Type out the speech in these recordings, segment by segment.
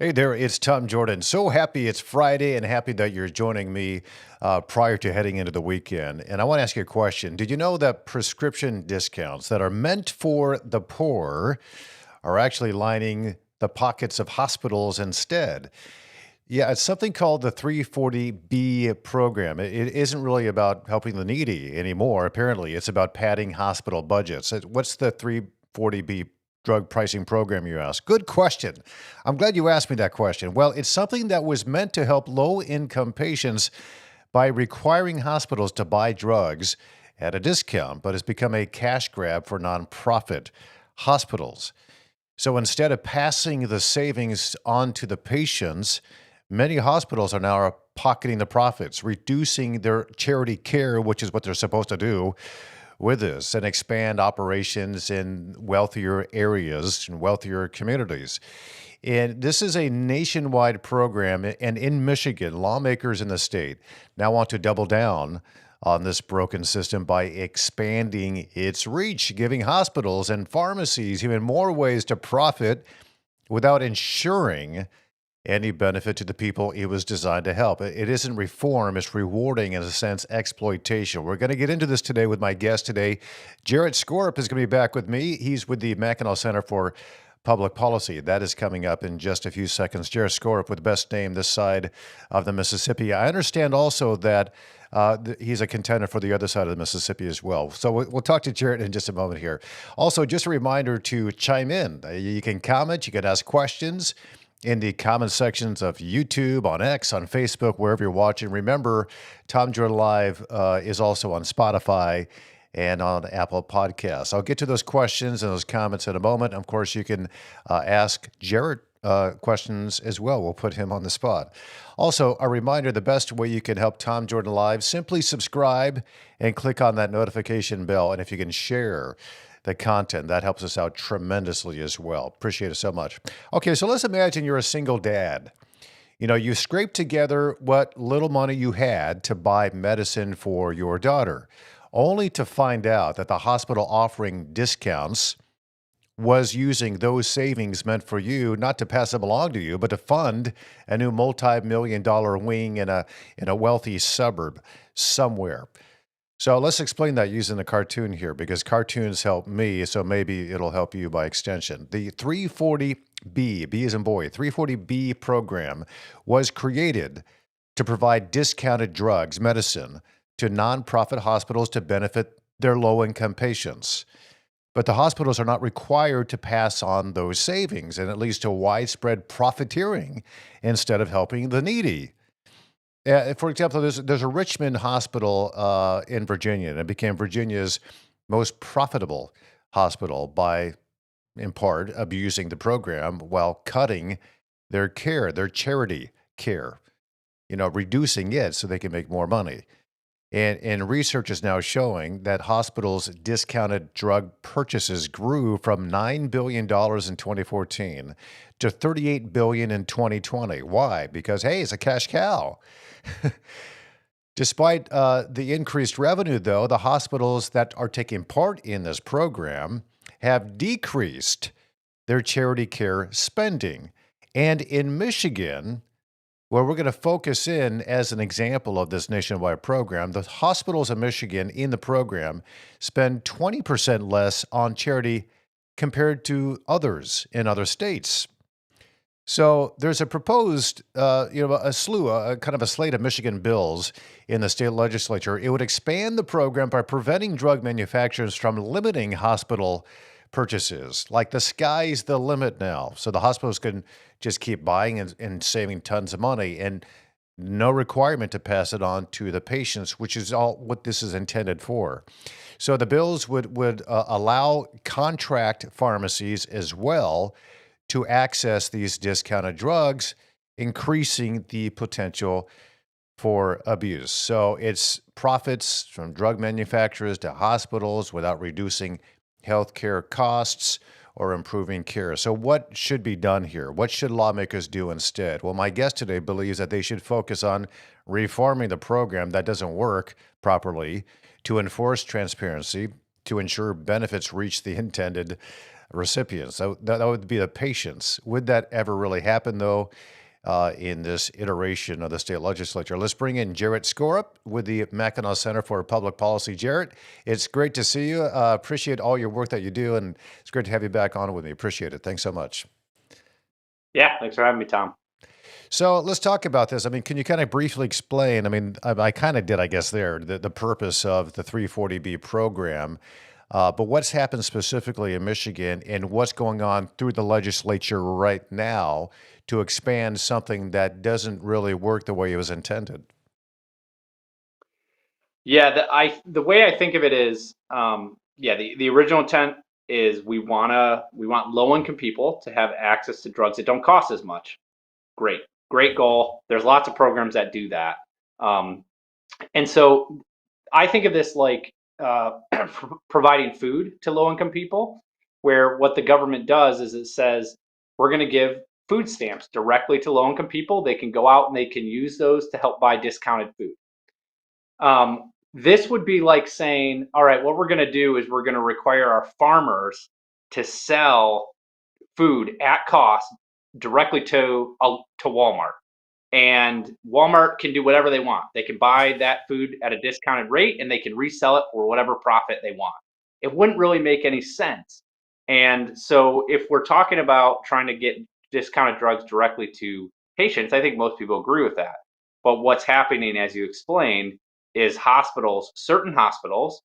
Hey there, it's Tom Jordan. So happy it's Friday and happy that you're joining me prior to heading into the weekend. And I want to ask you a question. Did you know that prescription discounts that are meant for the poor are actually lining the pockets of hospitals instead? Yeah, it's something called the 340B program. It isn't really about helping the needy anymore, apparently. It's about padding hospital budgets. What's the 340B drug pricing program, you ask? Good question. I'm glad you asked me that question. Well, it's something that was meant to help low income patients by requiring hospitals to buy drugs at a discount, but it's become a cash grab for nonprofit hospitals. So instead of passing the savings on to the patients, many hospitals are now pocketing the profits, reducing their charity care, which is what they're supposed to do with this, and expand operations in wealthier areas and wealthier communities. And this is a nationwide program. And in Michigan, lawmakers in the state now want to double down on this broken system by expanding its reach, giving hospitals and pharmacies even more ways to profit without ensuring any benefit to the people it was designed to help. It isn't reform, it's rewarding, in a sense, exploitation. We're going to get into this today with my guest today. Jarrett Skorup is going to be back with me. He's with the Mackinac Center for Public Policy. That is coming up in just a few seconds. Jarrett Skorup with the best name this side of the Mississippi. I understand also that he's a contender for the other side of the Mississippi as well. So we'll talk to Jarrett in just a moment here. Also, just a reminder to chime in. You can comment, you can ask questions in the comment sections of YouTube, on X, on Facebook, wherever you're watching. Remember, Tom Jordan Live is also on Spotify and on Apple Podcasts. I'll get to those questions and those comments in a moment. Of course, you can ask Jarrett questions as well. We'll put him on the spot. Also, a reminder, the best way you can help Tom Jordan Live, simply subscribe and click on that notification bell. And if you can share the content, that helps us out tremendously as well. Appreciate it so much. Okay, so let's imagine you're a single dad. You know, you scraped together what little money you had to buy medicine for your daughter, only to find out that the hospital offering discounts was using those savings meant for you, not to pass them along to you, but to fund a new multi-million-dollar wing in a wealthy suburb somewhere. So let's explain that using a cartoon here, because cartoons help me, so maybe it'll help you by extension. The 340B, B as in boy, 340B program was created to provide discounted drugs, medicine, to nonprofit hospitals to benefit their low-income patients. But the hospitals are not required to pass on those savings, and it leads to widespread profiteering instead of helping the needy. For example, there's a Richmond hospital in Virginia, and it became Virginia's most profitable hospital by, in part, abusing the program while cutting their care, their charity care, reducing it so they can make more money. And research is now showing that hospitals' discounted drug purchases grew from $9 billion in 2014 to $38 billion in 2020. Why? Because, hey, it's a cash cow. Despite the increased revenue, though, the hospitals that are taking part in this program have decreased their charity care spending. And in Michigan, where we're going to focus in as an example of this nationwide program, the hospitals in Michigan in the program spend 20% less on charity compared to others in other states. So there's a proposed, a slew, kind of a slate of Michigan bills in the state legislature. It would expand the program by preventing drug manufacturers from limiting hospital purchases. Like the sky's the limit now. So the hospitals can just keep buying and saving tons of money, and no requirement to pass it on to the patients, which is all what this is intended for. So the bills would allow contract pharmacies as well to access these discounted drugs, increasing the potential for abuse. So it's profits from drug manufacturers to hospitals without reducing healthcare costs or improving care. So what should be done here? What should lawmakers do instead? Well, my guest today believes that they should focus on reforming the program that doesn't work properly, to enforce transparency, to ensure benefits reach the intended recipients. That would be the patients. Would that ever really happen, though, in this iteration of the state legislature? Let's bring in Jarrett Skorup with the Mackinac Center for Public Policy. Jarrett, it's great to see you. Appreciate all your work that you do, and it's great to have you back on with me. Appreciate it. Thanks so much. Yeah, thanks for having me, Tom. So let's talk about this. I mean, can you kind of briefly explain? I mean, I kind of did, I guess, there, the purpose of the 340B program, but what's happened specifically in Michigan and what's going on through the legislature right now to expand something that doesn't really work the way it was intended? Yeah, the way I think of it is, yeah, the original intent is we want low income people to have access to drugs that don't cost as much. Great, great goal. There's lots of programs that do that, um, and so I think of this like providing food to low income people, where what the government does is it says we're going to give food stamps directly to low income people. They can go out and they can use those to help buy discounted food. This would be like saying, all right, what we're going to do is we're going to require our farmers to sell food at cost directly to Walmart, and Walmart can do whatever they want. They can buy that food at a discounted rate and they can resell it for whatever profit they want. It wouldn't really make any sense. And so, if we're talking about trying to get discounted drugs directly to patients, I think most people agree with that. But what's happening, as you explained, is certain hospitals,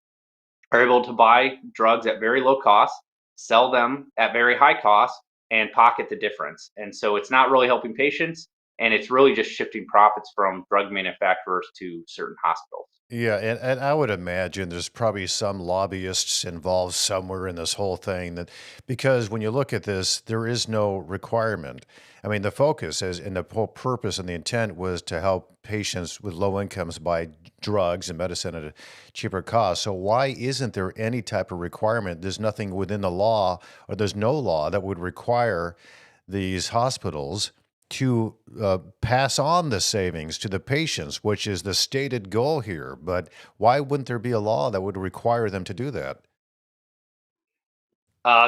are able to buy drugs at very low cost, sell them at very high cost, and pocket the difference. And so it's not really helping patients, and it's really just shifting profits from drug manufacturers to certain hospitals. Yeah, and I would imagine there's probably some lobbyists involved somewhere in this whole thing that because when you look at this, there is no requirement. I mean, the focus is and the whole purpose and the intent was to help patients with low incomes buy drugs and medicine at a cheaper cost. So why isn't there any type of requirement? There's nothing within the law or there's no law that would require these hospitals to pass on the savings to the patients, which is the stated goal here. But why wouldn't there be a law that would require them to do that?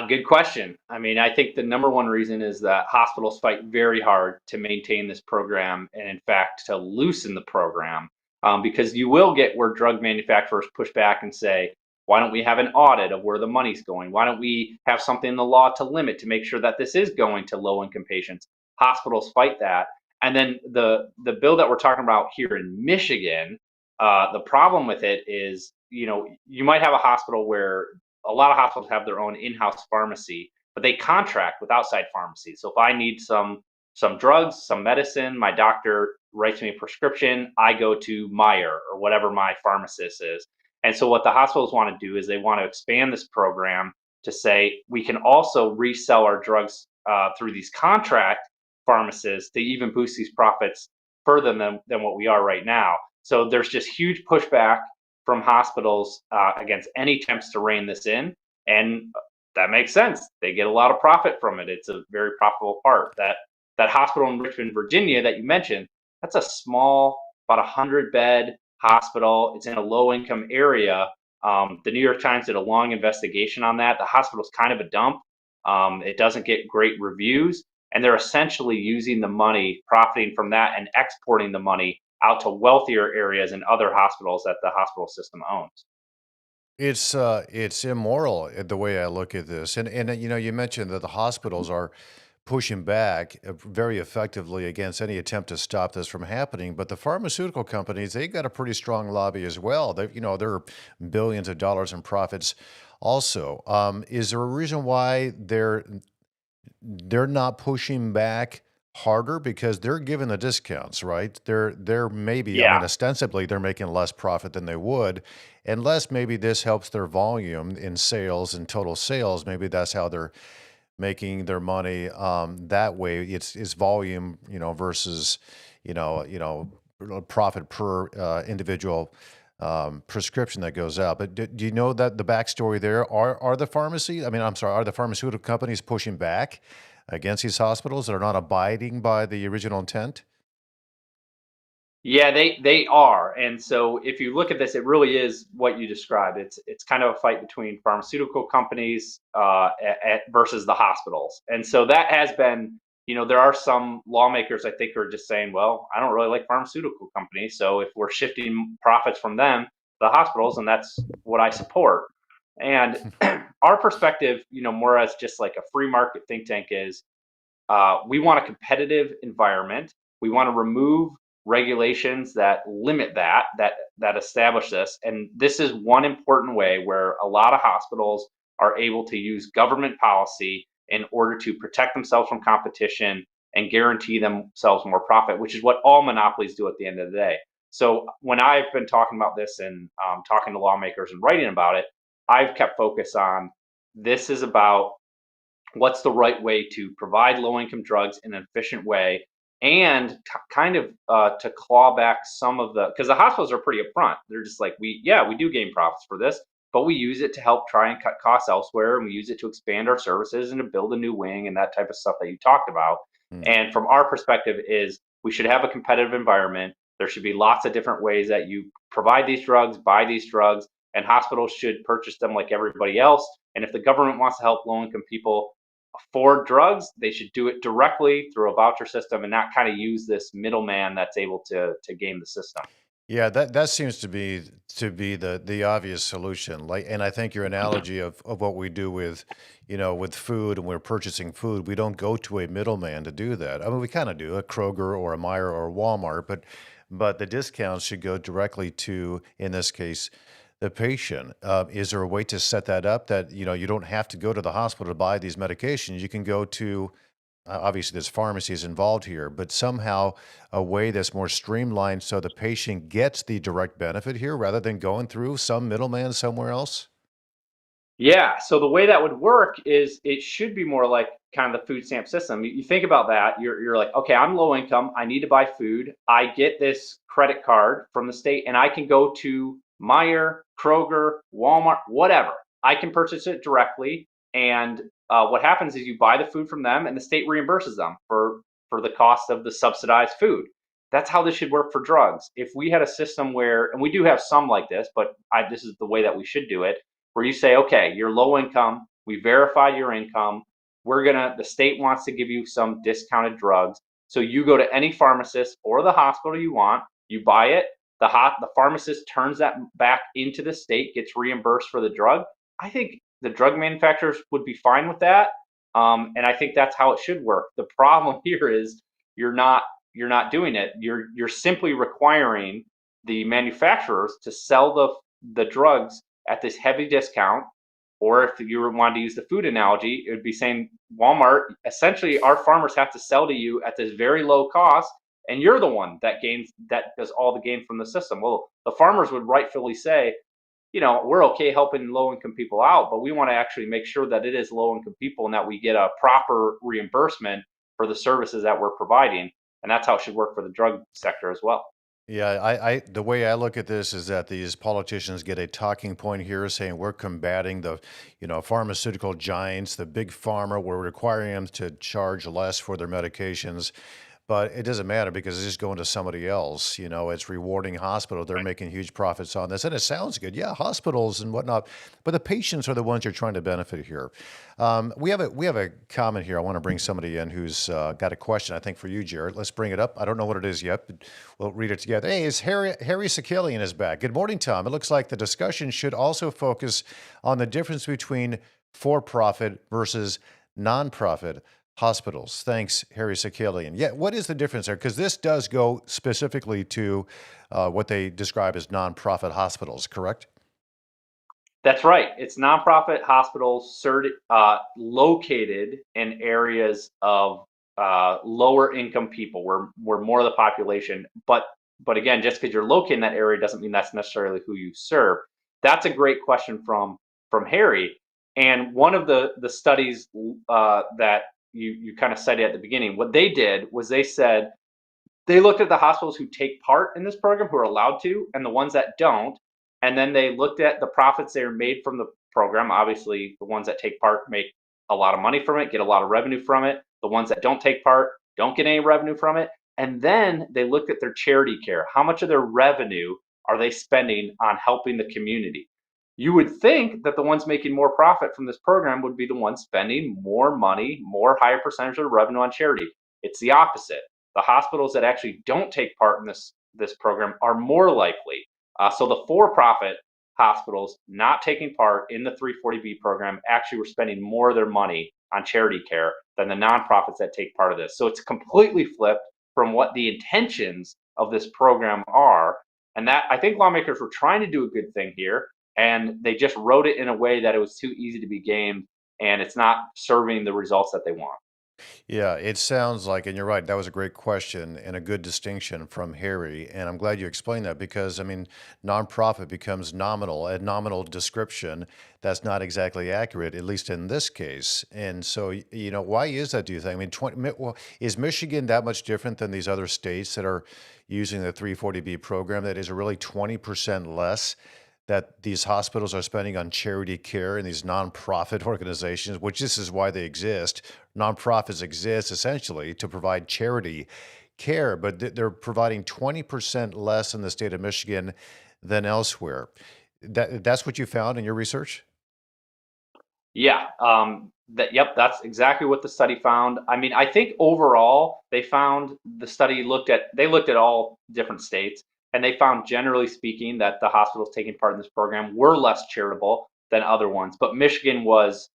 Good question. I mean, I think the number one reason is that hospitals fight very hard to maintain this program and, in fact, to loosen the program, because you will get where drug manufacturers push back and say, why don't we have an audit of where the money's going? Why don't we have something in the law to limit to make sure that this is going to low income patients? Hospitals fight that. And then the bill that we're talking about here in Michigan, the problem with it is, you might have a hospital where a lot of hospitals have their own in-house pharmacy, but they contract with outside pharmacies. So if I need some drugs, some medicine, my doctor writes me a prescription, I go to Meyer or whatever my pharmacist is. And so what the hospitals want to do is they want to expand this program to say we can also resell our drugs through these contract pharmacists to even boost these profits further than what we are right now. So there's just huge pushback from hospitals against any attempts to rein this in, and that makes sense. They get a lot of profit from it. It's a very profitable part. That hospital in Richmond, Virginia, that you mentioned, that's a small, about 100-bed hospital. It's in a low-income area. The New York Times did a long investigation on that. The hospital's kind of a dump. It doesn't get great reviews, and they're essentially using the money, profiting from that, and exporting the money out to wealthier areas and other hospitals that the hospital system owns. It's immoral the way I look at this, and you know you mentioned that the hospitals are pushing back very effectively against any attempt to stop this from happening. But the pharmaceutical companies they got a pretty strong lobby as well. They they're billions of dollars in profits. Also, is there a reason why they're not pushing back harder because they're giving the discounts, right? They're maybe, I Yeah, mean, ostensibly they're making less profit than they would, unless maybe this helps their volume in sales and total sales. Maybe that's how they're making their money that way. It's volume, versus profit per individual prescription that goes out. But do you know that the backstory there are the pharmacy? I mean, I'm sorry, are the pharmaceutical companies pushing back against these hospitals that are not abiding by the original intent? Yeah, they are. And so if you look at this, it really is what you described. It's kind of a fight between pharmaceutical companies versus the hospitals. And so that has been, there are some lawmakers I think who are just saying, well, I don't really like pharmaceutical companies, so if we're shifting profits from them to the hospitals, and that's what I support. And our perspective, more as just like a free market think tank is we want a competitive environment. We want to remove regulations that limit that establish this. And this is one important way where a lot of hospitals are able to use government policy in order to protect themselves from competition and guarantee themselves more profit, which is what all monopolies do at the end of the day. So when I've been talking about this and talking to lawmakers and writing about it, I've kept focus on this is about what's the right way to provide low income drugs in an efficient way and kind of to claw back some of the because the hospitals are pretty upfront. They're just like we do gain profits for this, but we use it to help try and cut costs elsewhere, and we use it to expand our services and to build a new wing and that type of stuff that you talked about. Hmm. And from our perspective is we should have a competitive environment. There should be lots of different ways that you provide these drugs, buy these drugs, and hospitals should purchase them like everybody else. And if the government wants to help low income people afford drugs, they should do it directly through a voucher system and not kind of use this middleman that's able to game the system. Yeah, that seems to be the obvious solution. Like, and I think your analogy of what we do with, with food and we're purchasing food, we don't go to a middleman to do that. I mean, we kind of do a Kroger or a Meijer or a Walmart, but the discounts should go directly to, in this case, the patient. Is there a way to set that up that you don't have to go to the hospital to buy these medications? You can go to obviously there's pharmacies involved here, but somehow a way that's more streamlined so the patient gets the direct benefit here rather than going through some middleman somewhere else? Yeah, so the way that would work is it should be more like kind of the food stamp system. You think about that, you're like, okay, I'm low income, I need to buy food. I get this credit card from the state and I can go to Meijer, Kroger, Walmart, whatever. I can purchase it directly and what happens is you buy the food from them and the state reimburses them for the cost of the subsidized food. That's how this should work for drugs. If we had a system where, and we do have some like this, but this is the way that we should do it, where you say, okay, you're low income, we verified your income, the state wants to give you some discounted drugs. So you go to any pharmacist or the hospital you want, you buy it, the pharmacist turns that back into the state, gets reimbursed for the drug. I think the drug manufacturers would be fine with that. And I think that's how it should work. The problem here is you're not you're not doing it. You're simply requiring the manufacturers to sell the drugs at this heavy discount. Or if you wanted to use the food analogy, it would be saying Walmart, essentially our farmers have to sell to you at this very low cost, and you're the one that does all the gain from the system. Well, the farmers would rightfully say, we're okay helping low income people out, but we want to actually make sure that it is low income people and that we get a proper reimbursement for the services that we're providing. And that's how it should work for the drug sector as well. Yeah, I the way I look at this is that these politicians get a talking point here saying we're combating the, pharmaceutical giants, the big pharma, we're requiring them to charge less for their medications. But it doesn't matter because it's just going to somebody else. It's rewarding hospital. They're Right. making huge profits on this. And it sounds good. Yeah, hospitals and whatnot. But the patients are the ones you're trying to benefit here. We have a comment here. I want to bring somebody in who's got a question, I think, for you, Jared. Let's bring it up. I don't know what it is yet, but we'll read it together. Hey, it's Harry Sakalian is back. Good morning, Tom. It looks like the discussion should also focus on the difference between for-profit versus nonprofit hospitals. Thanks, Harry Sakalian. Yeah, what is the difference there? Because this does go specifically to what they describe as nonprofit hospitals, correct? That's right. It's nonprofit hospitals located in areas of lower income people, where more of the population. But again, just because you're located in that area doesn't mean that's necessarily who you serve. That's a great question from Harry. And one of the studies that you kind of cited at the beginning, what they did was they said they looked at the hospitals who take part in this program, who are allowed to, and the ones that don't. And then they looked at the profits that are made from the program. Obviously, the ones that take part make a lot of money from it, get a lot of revenue from it. The ones that don't take part don't get any revenue from it. And then they looked at their charity care. How much of their revenue are they spending on helping the community? You would think that the ones making more profit from this program would be the ones spending more money, more higher percentage of revenue on charity. It's the opposite. The hospitals that actually don't take part in this program are more likely. So the for-profit hospitals not taking part in the 340B program actually were spending more of their money on charity care than the nonprofits that take part of this. So it's completely flipped from what the intentions of this program are. And that, I think lawmakers were trying to do a good thing here, and they just wrote it in a way that it was too easy to be gamed, and it's not serving the results that they want. Yeah, it sounds like, and you're right, that was a great question and a good distinction from Harry. And I'm glad you explained that because, I mean, nonprofit becomes nominal, a nominal description that's not exactly accurate, at least in this case. And so, why is that, do you think? I mean, well, is Michigan that much different than these other states that are using the 340B program that is really 20% less that these hospitals are spending on charity care and these nonprofit organizations, which this is why they exist. Nonprofits exist essentially to provide charity care, but they're providing 20% less in the state of Michigan than elsewhere. That's what you found in your research? Yeah, yep, that's exactly what the study found. I mean, I think overall they found the study looked at all different states, and they found generally speaking that the hospitals taking part in this program were less charitable than other ones. But Michigan was,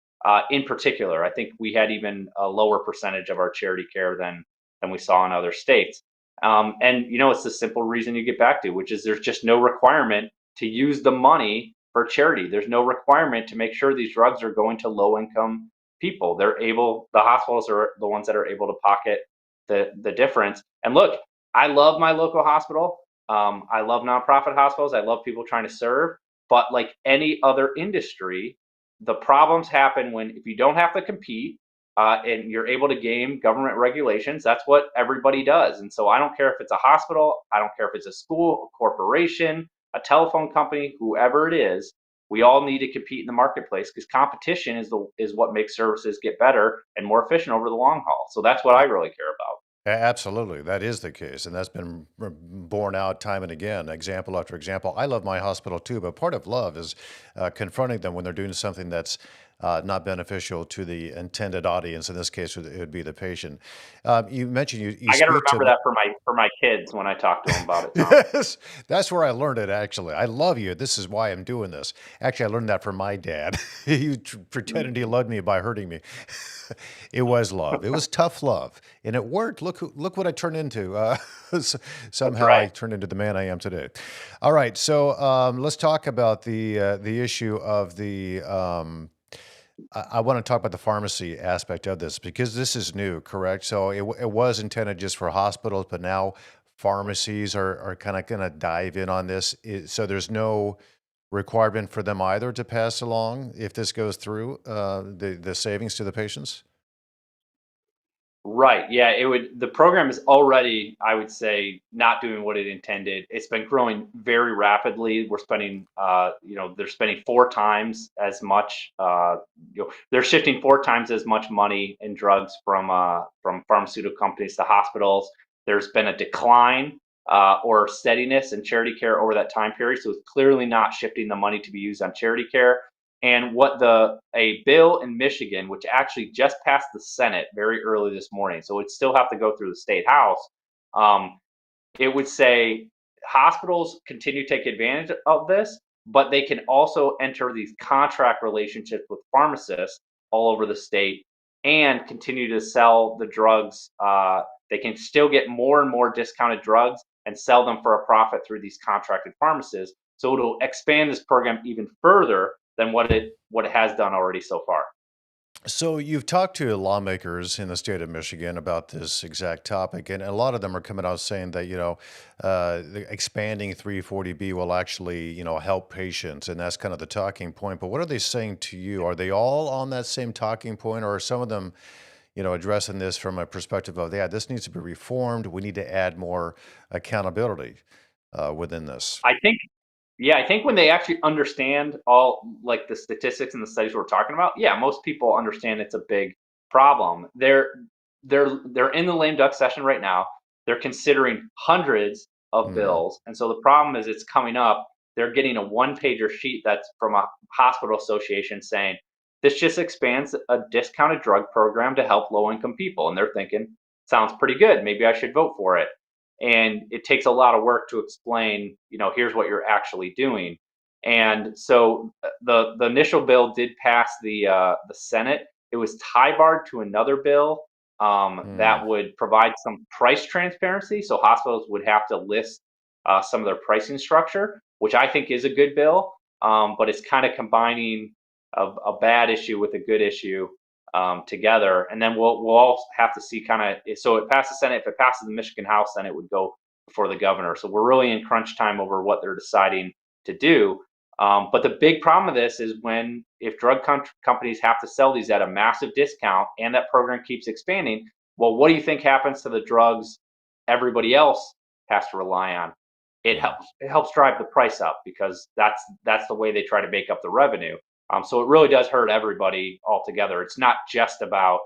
in particular, I think we had even a lower percentage of our charity care than we saw in other states. And it's the simple reason you get back to, which is there's just no requirement to use the money for charity. There's no requirement to make sure these drugs are going to low income people. The hospitals are the ones that are able to pocket the difference. And look, I love my local hospital. I love nonprofit hospitals. I love people trying to serve. But like any other industry, the problems happen when if you don't have to compete and you're able to game government regulations. That's what everybody does. And so I don't care if it's a hospital, I don't care if it's a school, a corporation, a telephone company, whoever it is, we all need to compete in the marketplace because competition is what makes services get better and more efficient over the long haul. So that's what I really care about. Absolutely, that is the case, and that's been borne out time and again, example after example. I love my hospital too, but part of love is confronting them when they're doing something that's not beneficial to the intended audience. In this case, it would be the patient. You mentioned you I got to speak remember to. that for my kids when I talk to them about it, Tom. Yes, that's where I learned it, actually. I love you. This is why I'm doing this. Actually, I learned that from my dad. He pretended he loved me by hurting me. It was love. It was tough love, and it worked. Look what I turned into. That's Somehow I right. turned into the man I am today. All right, so let's talk about the issue of the. I want to talk about the pharmacy aspect of this because this is new, correct? So it was intended just for hospitals, but now pharmacies are kind of going to dive in on this. So there's no requirement for them either to pass along if this goes through the savings to the patients. Right. Yeah, it would the program is already, I would say, not doing what it intended. It's been growing very rapidly. We're spending they're spending four times as much they're shifting four times as much money in drugs from pharmaceutical companies to hospitals. There's been a decline or steadiness in charity care over that time period. So it's clearly not shifting the money to be used on charity care. And what the a bill in Michigan, which actually just passed the Senate very early this morning, so it still have to go through the state house. Um, it would say hospitals continue to take advantage of this, but they can also enter these contract relationships with pharmacists all over the state and continue to sell the drugs. They can still get more and more discounted drugs and sell them for a profit through these contracted pharmacists. So it'll expand this program even further than what it has done already so far. So you've talked to lawmakers in the state of Michigan about this exact topic, and a lot of them are coming out saying that expanding 340B will actually help patients, and that's kind of the talking point. But what are they saying to you? Are they all on that same talking point, or are some of them addressing this from a perspective of, yeah, this needs to be reformed. We need to add more accountability within this. I think Yeah, I think when they actually understand all like the statistics and the studies we're talking about, yeah, most people understand it's a big problem. They're in the lame duck session right now. they're considering hundreds of Hmm. bills. And so the problem is it's coming up. They're getting a one-pager sheet that's from a hospital association saying, this just expands a discounted drug program to help low-income people. And they're thinking, sounds pretty good. Maybe I should vote for it. And it takes a lot of work to explain, here's what you're actually doing. And so the initial bill did pass the Senate. It was tie barred to another bill Hmm. that would provide some price transparency. So hospitals would have to list some of their pricing structure, which I think is a good bill. But it's kind of combining a bad issue with a good issue together. And then we'll all have to see kind of, so it passed the Senate. If it passes the Michigan House, then it would go before the governor. So we're really in crunch time over what they're deciding to do. But the big problem of this is if drug companies have to sell these at a massive discount and that program keeps expanding, well, what do you think happens to the drugs everybody else has to rely on? Yeah. It helps drive the price up because that's the way they try to make up the revenue. So it really does hurt everybody altogether. It's not just about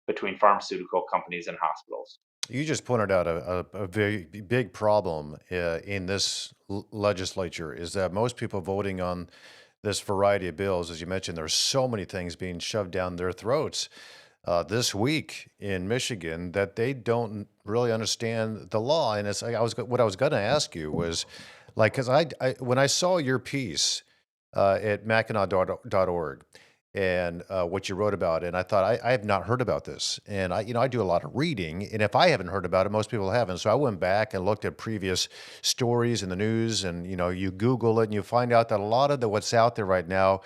between pharmaceutical companies and hospitals. You just pointed out a very big problem in this legislature is that most people voting on this variety of bills, as you mentioned, there's so many things being shoved down their throats this week in Michigan that they don't really understand the law. And it's what I was going to ask you was like, because when I saw your piece at Mackinac.org and what you wrote about, and I thought I have not heard about this, and I do a lot of reading, and if I haven't heard about it, most people haven't. So I went back and looked at previous stories in the news, and you Google it, and you find out that a lot of what's out there right now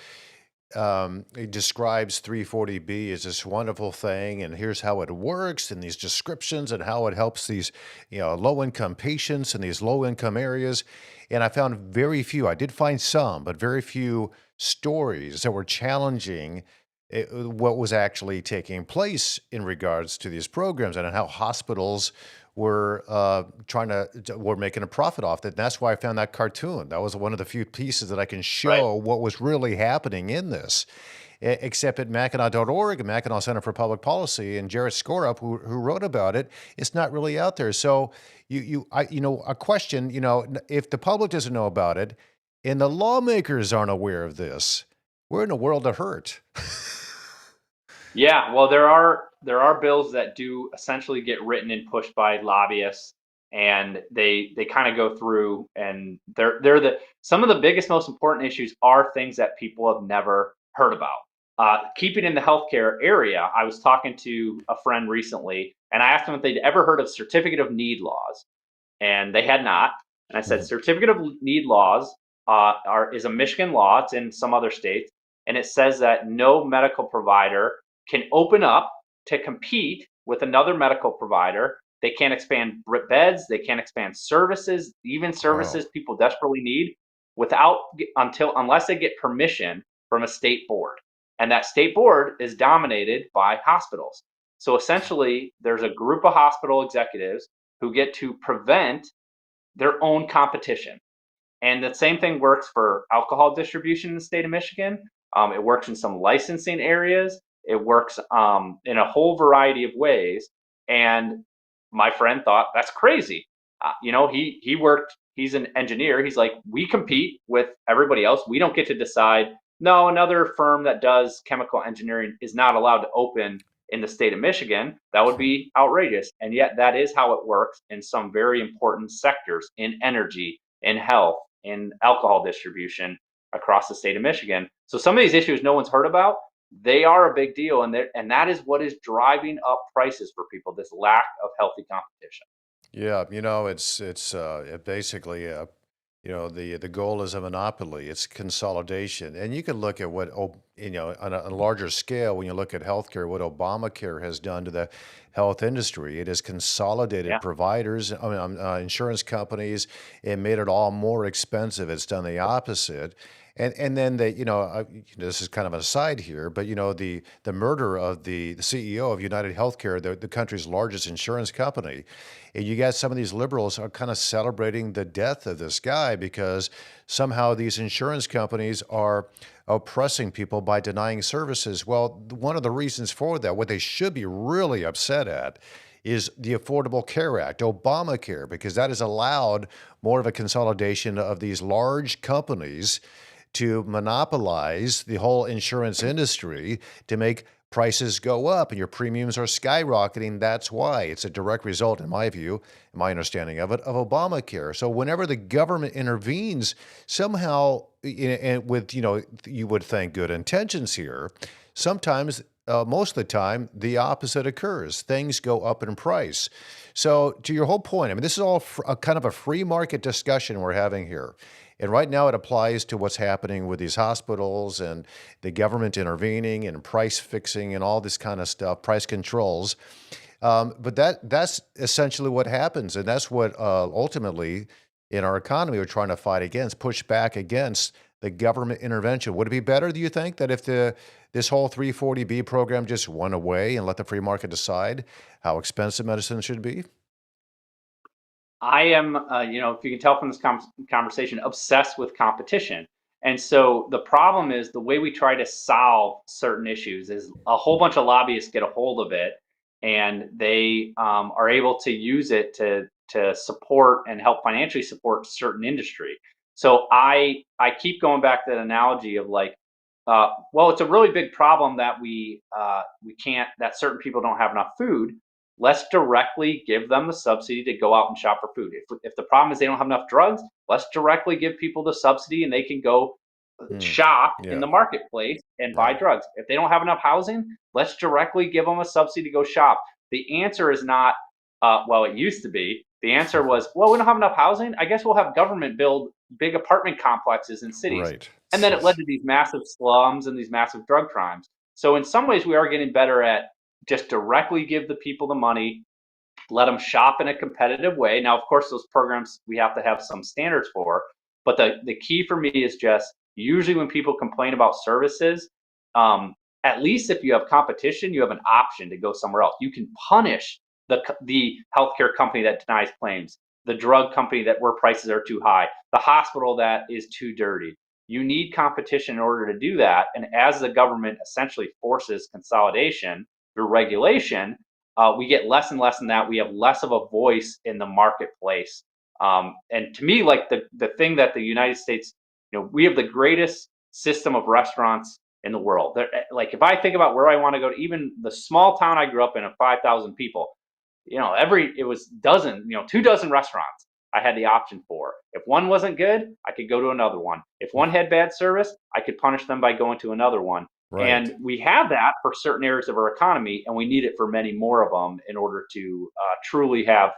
it describes 340B as this wonderful thing, and here's how it works, and these descriptions, and how it helps these, low-income patients in these low-income areas. And I found very few. I did find some, but very few stories that were challenging what was actually taking place in regards to these programs and how hospitals were were making a profit off it. And that's why I found that cartoon. That was one of the few pieces that I can Right. show what was really happening in this. Except at Mackinac.org and Mackinac Center for Public Policy and Jarrett Skorup, who wrote about it, it's not really out there. So a question, if the public doesn't know about it and the lawmakers aren't aware of this, we're in a world of hurt. Yeah, well, there are bills that do essentially get written and pushed by lobbyists, and they kind of go through, and they're the some of the biggest, most important issues are things that people have never heard about. Keeping in the healthcare area, I was talking to a friend recently, and I asked them if they'd ever heard of certificate of need laws, and they had not. And I said, Mhm. certificate of need laws is a Michigan law. It's in some other states, and it says that no medical provider can open up to compete with another medical provider. They can't expand beds. They can't expand services, even Wow. services people desperately need, unless they get permission from a state board. And that state board is dominated by hospitals. So essentially, there's a group of hospital executives who get to prevent their own competition. And the same thing works for alcohol distribution in the state of Michigan. It works in some licensing areas. It works in a whole variety of ways. And my friend thought that's crazy. He worked. He's an engineer. He's like, we compete with everybody else. We don't get to decide. No, another firm that does chemical engineering is not allowed to open in the state of Michigan. That would be outrageous. And yet, that is how it works in some very important sectors in energy, in health, in alcohol distribution across the state of Michigan. So some of these issues no one's heard about. They are a big deal, and that is what is driving up prices for people. This lack of healthy competition. Yeah, it basically the goal is a monopoly. It's consolidation, and you can look at what on a larger scale when you look at healthcare, what Obamacare has done to the health industry. It has consolidated Yeah, providers, I mean, insurance companies. It made it all more expensive. It's done the opposite. And then this is kind of an aside here, but the murder of the CEO of United Healthcare, the country's largest insurance company, and you got some of these liberals are kind of celebrating the death of this guy because somehow these insurance companies are oppressing people by denying services. Well, one of the reasons for that, what they should be really upset at, is the Affordable Care Act, Obamacare, because that has allowed more of a consolidation of these large companies to monopolize the whole insurance industry to make prices go up and your premiums are skyrocketing. That's why. It's a direct result, in my view, in my understanding of it, of Obamacare. So whenever the government intervenes, somehow, and with, you would think good intentions here, sometimes, most of the time, the opposite occurs. Things go up in price. So to your whole point, I mean, this is all a kind of a free market discussion we're having here. And right now, it applies to what's happening with these hospitals and the government intervening and price fixing and all this kind of stuff, price controls. But that's essentially what happens, and that's what ultimately in our economy we're trying to fight against, push back against the government intervention. Would it be better, do you think, that if this whole 340B program just went away and let the free market decide how expensive medicine should be? I am, if you can tell from this conversation, obsessed with competition. And so the problem is the way we try to solve certain issues is a whole bunch of lobbyists get a hold of it, and they are able to use it to support and help financially support certain industry. So I keep going back to that analogy of like, well, it's a really big problem that we can't, that certain people don't have enough food. Let's directly give them the subsidy to go out and shop for food. If the problem is they don't have enough drugs, let's directly give people the subsidy and they can go Hmm. shop in Yeah. the marketplace and buy Right. drugs. If they don't have enough housing, let's directly give them a subsidy to go shop. The answer is not, well, it used to be. The answer was, well, we don't have enough housing. I guess we'll have government build big apartment complexes in cities. Right. And then it led to these massive slums and these massive drug crimes. So in some ways, we are getting better at just directly give the people the money, let them shop in a competitive way. Now, of course, those programs we have to have some standards for, but the key for me is just usually when people complain about services, at least if you have competition, you have an option to go somewhere else. You can punish the healthcare company that denies claims, the drug company that where prices are too high, the hospital that is too dirty. You need competition in order to do that. And as the government essentially forces consolidation through regulation, we get less and less in that. We have less of a voice in the marketplace. And to me, like the thing that the United States, we have the greatest system of restaurants in the world. Like if I think about where I want to go to, even the small town I grew up in of 5,000 people, it was dozen, 2 dozen restaurants I had the option for. If one wasn't good, I could go to another one. If one had bad service, I could punish them by going to another one. Right. And we have that for certain areas of our economy, and we need it for many more of them in order to truly have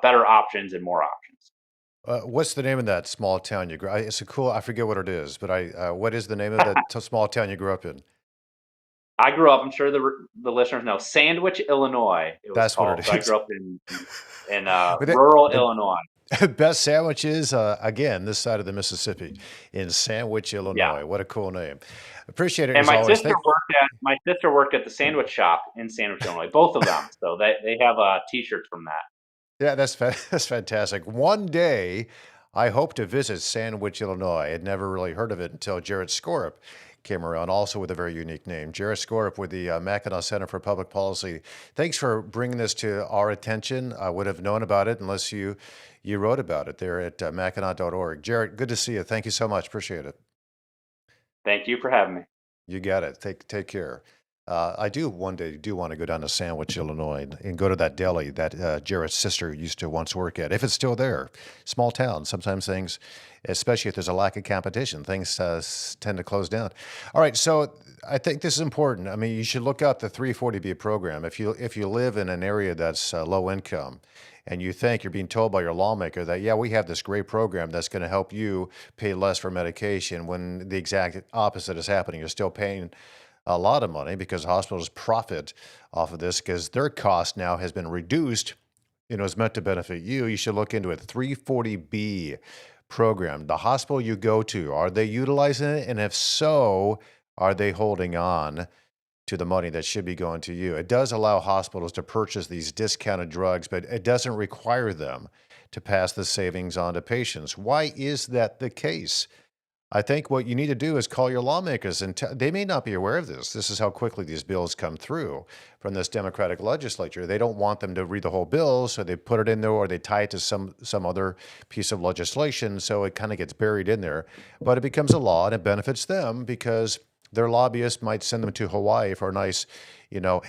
better options and more options. What's the name of that small town you grew? It's a cool. I forget what it is, but what is the name of that small town you grew up in? I grew up. I'm sure the listeners know Sandwich, Illinois. It was That's what called. it So I is. grew up in With rural the Illinois. best sandwiches, again, this side of the Mississippi, in Sandwich, Yeah. Illinois. What a cool name. Appreciate it And as always. my sister worked at the sandwich shop in Sandwich, Illinois. Both of them. So they have T-shirts from that. Yeah, that's fantastic. One day, I hope to visit Sandwich, Illinois. I'd never really heard of it until Jarrett Skorup came around, also with a very unique name. Jarrett Skorup with the Mackinac Center for Public Policy. Thanks for bringing this to our attention. I would have known about it unless you wrote about it there at mackinac.org. Jarrett, good to see you. Thank you so much. Appreciate it. Thank you for having me. You got it. Take care. I do one day do want to go down to Sandwich, Illinois, and go to that deli that Jarrett's sister used to once work at, if it's still there. Small town. Sometimes things, especially if there's a lack of competition, things tend to close down. All right, so I think this is important. I mean, you should look up the 340B program. If you live in an area that's low income, and you think you're being told by your lawmaker that, yeah, we have this great program that's going to help you pay less for medication, when the exact opposite is happening. You're still paying a lot of money because hospitals profit off of this because their cost now has been reduced. It's meant to benefit you. You should look into it. 340B program. The hospital you go to, are they utilizing it? And if so, are they holding on to the money that should be going to you? It does allow hospitals to purchase these discounted drugs, but it doesn't require them to pass the savings on to patients. Why is that the case? I think what you need to do is call your lawmakers, and they may not be aware of this. This is how quickly these bills come through from this Democratic legislature. They don't want them to read the whole bill, so they put it in there or they tie it to some other piece of legislation, so it kind of gets buried in there. But it becomes a law, and it benefits them because their lobbyists might send them to Hawaii for a nice,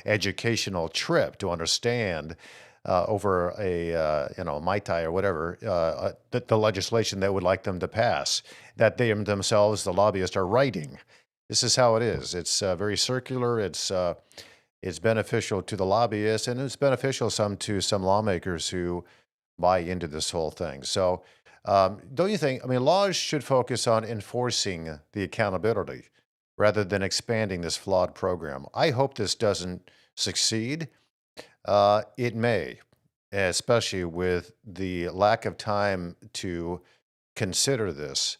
educational trip to understand over a Mai Tai or whatever the legislation they would like them to pass that they themselves, the lobbyists, are writing. This is how it is. It's very circular. It's beneficial to the lobbyists, and it's beneficial to some lawmakers who buy into this whole thing. So, don't you think? I mean, laws should focus on enforcing the accountability rather than expanding this flawed program. I hope this doesn't succeed. It may, especially with the lack of time to consider this.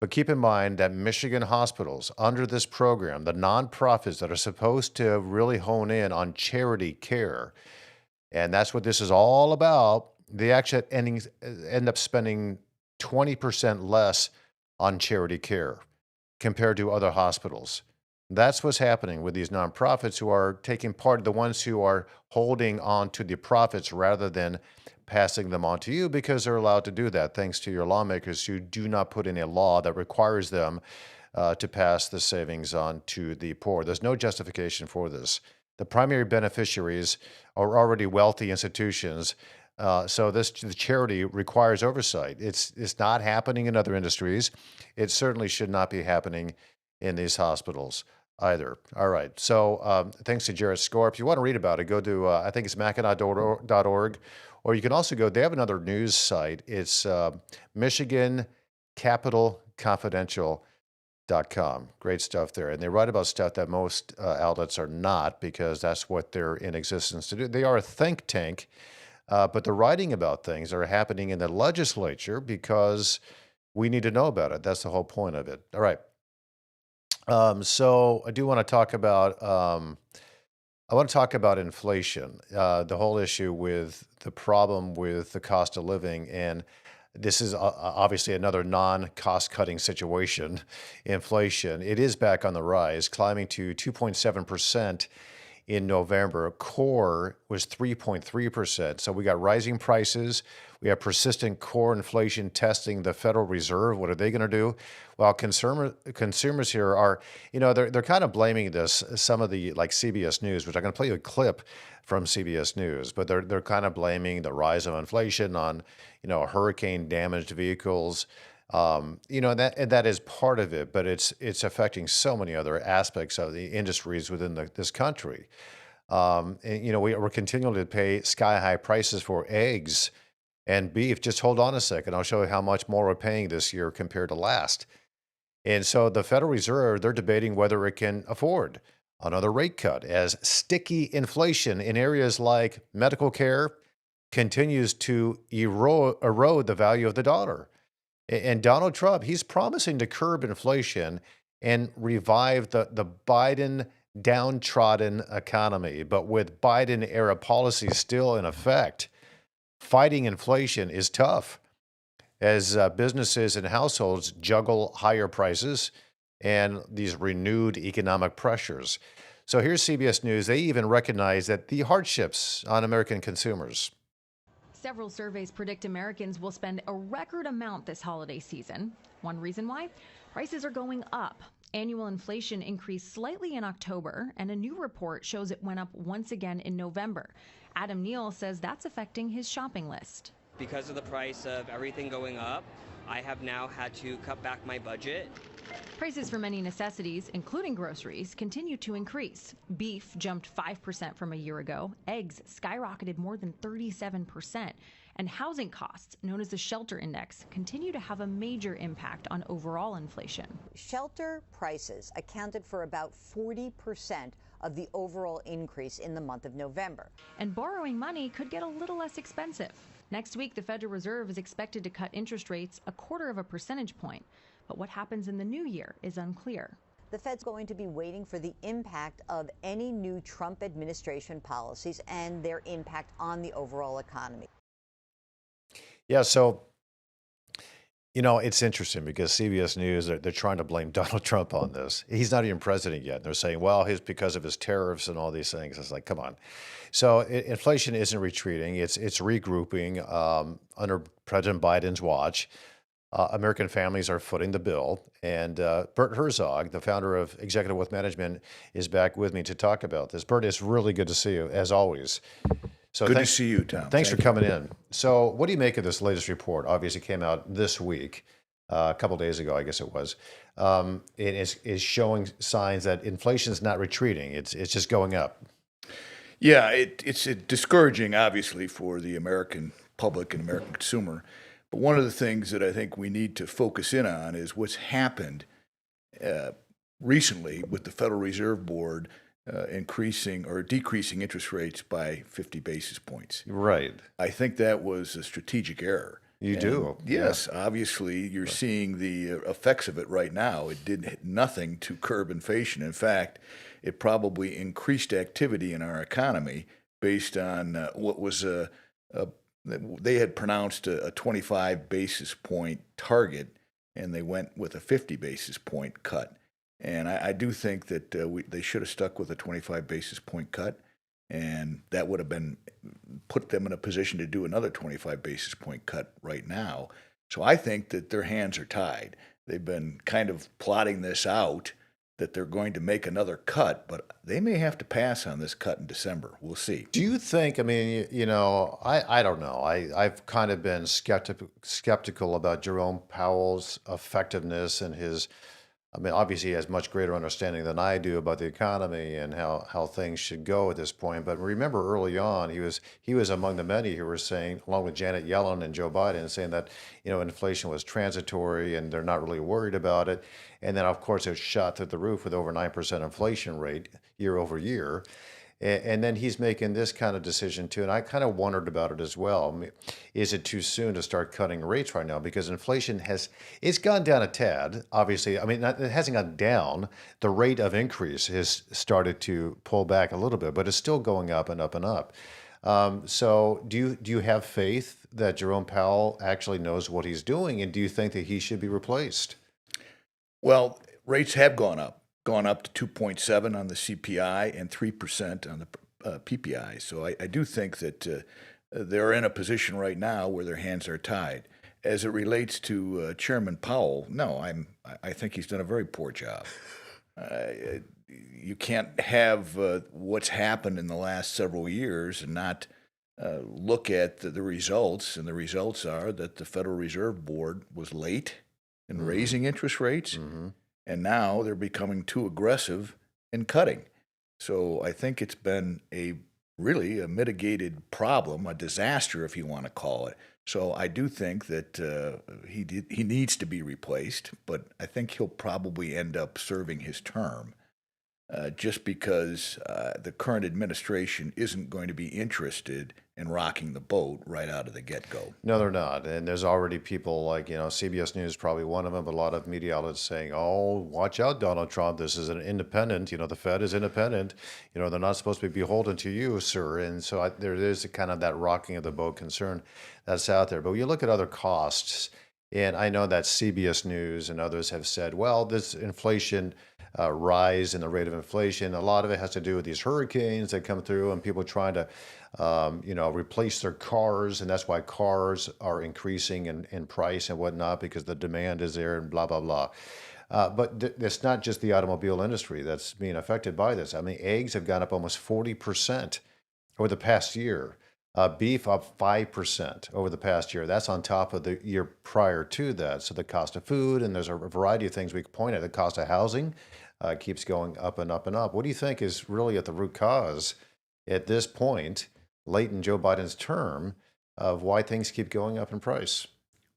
But keep in mind that Michigan hospitals, under this program, the nonprofits that are supposed to really hone in on charity care, and that's what this is all about, they actually end up spending 20% less on charity care compared to other hospitals. That's what's happening with these nonprofits who are taking part, the ones who are holding on to the profits rather than passing them on to you because they're allowed to do that thanks to your lawmakers who do not put in a law that requires them to pass the savings on to the poor. There's no justification for this. The primary beneficiaries are already wealthy institutions. So the charity requires oversight. It's not happening in other industries. It certainly should not be happening in these hospitals either. All right. So thanks to Jarrett Scorp. If you want to read about it, go to, I think it's mackinac.org, or you can also go, they have another news site. It's Michigan Capital Confidential.com. Great stuff there. And they write about stuff that most outlets are not because that's what they're in existence to do. They are a think tank, but they're writing about things that are happening in the legislature because we need to know about it. That's the whole point of it. All right. So I do want to talk about inflation, the whole issue with the problem with the cost of living, and this is obviously another non-cost cutting situation. Inflation, it is back on the rise, climbing to 2.7% in November. Core was 3.3%. So we got rising prices. We have persistent core inflation testing the Federal Reserve. What are they going to do? Well, consumers here are, they're kind of blaming this. Some of the like CBS News, which I'm going to play you a clip from CBS News, but they're kind of blaming the rise of inflation on, hurricane damaged vehicles. That is part of it, but it's affecting so many other aspects of the industries within this country. We're continuing to pay sky high prices for eggs and beef. Just hold on a second. I'll show you how much more we're paying this year compared to last. And so the Federal Reserve, they're debating whether it can afford another rate cut as sticky inflation in areas like medical care continues to erode the value of the dollar. And Donald Trump, he's promising to curb inflation and revive the Biden downtrodden economy. But with Biden era policies still in effect, fighting inflation is tough as businesses and households juggle higher prices and these renewed economic pressures. So here's CBS News. They even recognize that the hardships on American consumers. Several surveys predict Americans will spend a record amount this holiday season. One reason why? Prices are going up. Annual inflation increased slightly in October, and a new report shows it went up once again in November. Adam Neal says that's affecting his shopping list. Because of the price of everything going up, I have now had to cut back my budget. Prices for many necessities, including groceries, continue to increase. Beef jumped 5% from a year ago. Eggs skyrocketed more than 37%. And housing costs, known as the Shelter Index, continue to have a major impact on overall inflation. Shelter prices accounted for about 40% of the overall increase in the month of November. And borrowing money could get a little less expensive. Next week, the Federal Reserve is expected to cut interest rates 0.25 percentage point. But what happens in the new year is unclear. The Fed's going to be waiting for the impact of any new Trump administration policies and their impact on the overall economy. Yeah, so It's interesting because CBS News, they're trying to blame Donald Trump on this. He's not even president yet. They're saying, well, it's because of his tariffs and all these things. It's like, come on. So inflation isn't retreating. It's regrouping under President Biden's watch. American families are footing the bill. And Bert Herzog, the founder of Executive Wealth Management, is back with me to talk about this. Bert, it's really good to see you, as always. So Good to see you, Tom. Thanks for Thank you. coming in. So, what do you make of this latest report? Obviously, it came out this week, a couple days ago, I guess it was. It is showing signs that inflation is not retreating; it's just going up. Yeah, it's discouraging, obviously, for the American public and American consumer. But one of the things that I think we need to focus in on is what's happened recently with the Federal Reserve Board increasing or decreasing interest rates by 50 basis points. Right. I think that was a strategic error. You do? Yes, obviously, you're seeing the effects of it right now. It did nothing to curb inflation. In fact, it probably increased activity in our economy based on what was they had pronounced a 25 basis point target, and they went with a 50 basis point cut. And I do think that they should have stuck with a 25 basis point cut, and that would have been put them in a position to do another 25 basis point cut right now. So I think that their hands are tied. They've been kind of plotting this out, that they're going to make another cut, but they may have to pass on this cut in December. We'll see. Do you think? I mean, I don't know. I've kind of been skeptical about Jerome Powell's effectiveness and his. I mean, obviously, he has much greater understanding than I do about the economy and how things should go at this point. But remember, early on, he was among the many who were saying, along with Janet Yellen and Joe Biden, saying that inflation was transitory and they're not really worried about it. And then, of course, it shot through the roof with over 9% inflation rate year over year. And then he's making this kind of decision too. And I kind of wondered about it as well. I mean, is it too soon to start cutting rates right now? Because inflation it's gone down a tad, obviously. I mean, it hasn't gone down. The rate of increase has started to pull back a little bit, but it's still going up and up and up. So do you have faith that Jerome Powell actually knows what he's doing? And do you think that he should be replaced? Well, rates have gone up to 2.7 on the CPI and 3% on the PPI. So I do think that they're in a position right now where their hands are tied. As it relates to Chairman Powell, no, I think he's done a very poor job. You can't have what's happened in the last several years and not look at the results. And the results are that the Federal Reserve Board was late in raising interest rates. Mm-hmm. And now they're becoming too aggressive in cutting. So I think it's been really a mitigated problem, a disaster, if you want to call it. So I do think that he needs to be replaced, but I think he'll probably end up serving his term just because the current administration isn't going to be interested in rocking the boat right out of the get-go. No, they're not. And there's already people like, CBS News is probably one of them, but a lot of media outlets saying, oh, watch out, Donald Trump. This is an independent. The Fed is independent. They're not supposed to be beholden to you, sir. And so there is kind of that rocking of the boat concern that's out there. But when you look at other costs, and I know that CBS News and others have said, well, this inflation rise in the rate of inflation, a lot of it has to do with these hurricanes that come through and people trying to, replace their cars. And that's why cars are increasing in price and whatnot because the demand is there and blah, blah, blah. But it's not just the automobile industry that's being affected by this. I mean, eggs have gone up almost 40% over the past year. Beef up 5% over the past year. That's on top of the year prior to that. So the cost of food, and there's a variety of things we could point at. The cost of housing keeps going up and up and up. What do you think is really at the root cause at this point, late in Joe Biden's term, of why things keep going up in price?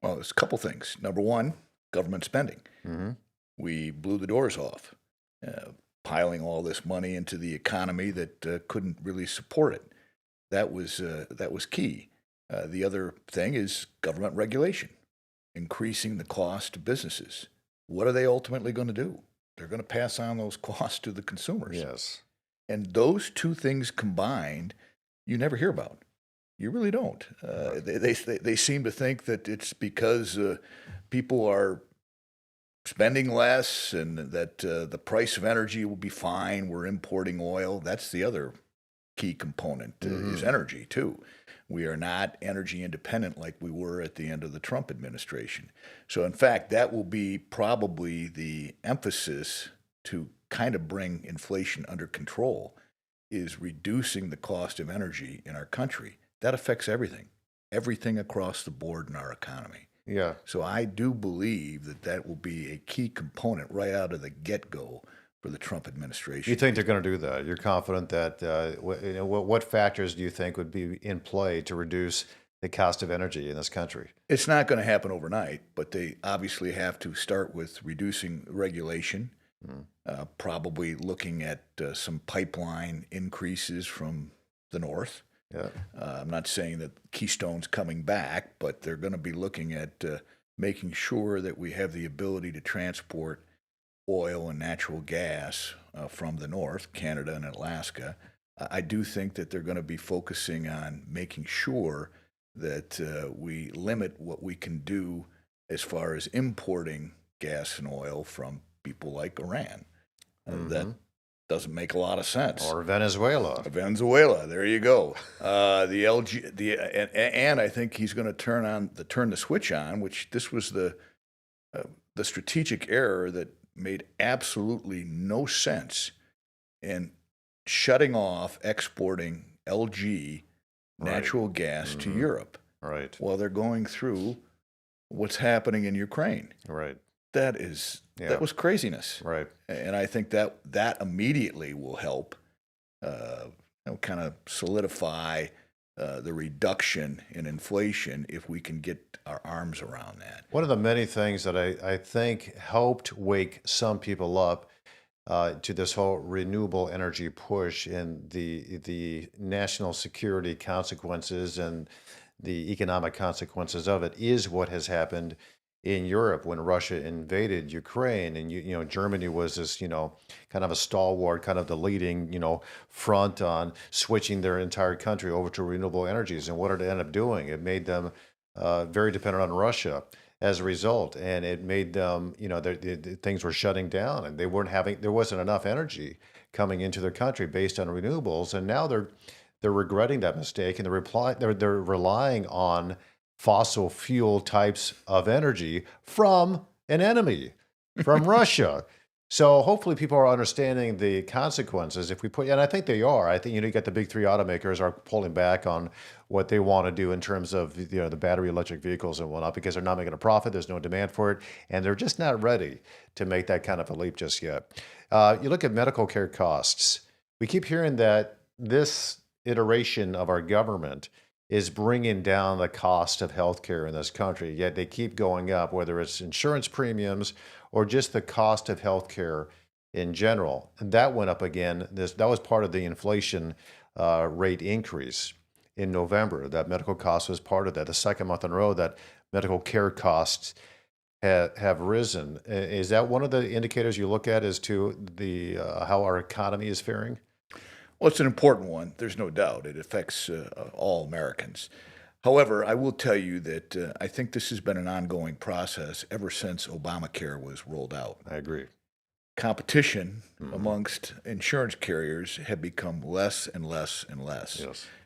Well, there's a couple things. Number one, government spending. Mm-hmm. We blew the doors off, piling all this money into the economy that couldn't really support it. That was key. The other thing is government regulation, increasing the cost to businesses. What are they ultimately going to do? They're going to pass on those costs to the consumers. Yes. And those two things combined, you never hear about. You really don't. They seem to think that it's because people are spending less and that the price of energy will be fine. We're importing oil. That's the other key component is energy too. We are not energy independent like we were at the end of the Trump administration. So in fact, that will be probably the emphasis to kind of bring inflation under control is reducing the cost of energy in our country. That affects everything across the board in our economy. Yeah. So I do believe that that will be a key component right out of the get-go for the Trump administration. You think they're going to do that? You're confident that what factors do you think would be in play to reduce the cost of energy in this country? It's not going to happen overnight, but they obviously have to start with reducing regulation, probably looking at some pipeline increases from the north. Yeah. I'm not saying that Keystone's coming back, but they're going to be looking at making sure that we have the ability to transport oil and natural gas from the north, Canada and Alaska. I do think that they're going to be focusing on making sure that we limit what we can do as far as importing gas and oil from people like Iran. That doesn't make a lot of sense. Or Venezuela. Venezuela, there you go. And I think he's going to turn the switch on, which this was the strategic error that made absolutely no sense in shutting off exporting LG natural gas to Europe. Right. While they're going through what's happening in Ukraine. Right. That was craziness. Right. And I think that immediately will help kind of solidify the reduction in inflation if we can get our arms around that. One of the many things that I think helped wake some people up to this whole renewable energy push and the national security consequences and the economic consequences of it is what has happened in Europe when Russia invaded Ukraine, and Germany was this kind of a stalwart, kind of the leading front on switching their entire country over to renewable energies. And what did it end up doing? It made them very dependent on Russia as a result, and it made them things were shutting down, and there wasn't enough energy coming into their country based on renewables, and now they're regretting that mistake, and they're relying on fossil fuel types of energy from an enemy, from Russia. So hopefully people are understanding the consequences and I think they are. I think you got the big three automakers are pulling back on what they want to do in terms of the battery electric vehicles and whatnot because they're not making a profit. There's no demand for it, and they're just not ready to make that kind of a leap just yet. You look at medical care costs. We keep hearing that this iteration of our government is bringing down the cost of healthcare in this country, yet they keep going up, whether it's insurance premiums or just the cost of healthcare in general. And that went up again. That was part of the inflation rate increase in November. That medical cost was part of that. The second month in a row that medical care costs have risen. Is that one of the indicators you look at as to the how our economy is faring? Well, it's an important one. There's no doubt. It affects all Americans. However, I will tell you that I think this has been an ongoing process ever since Obamacare was rolled out. I agree. Competition amongst insurance carriers have become less and less and less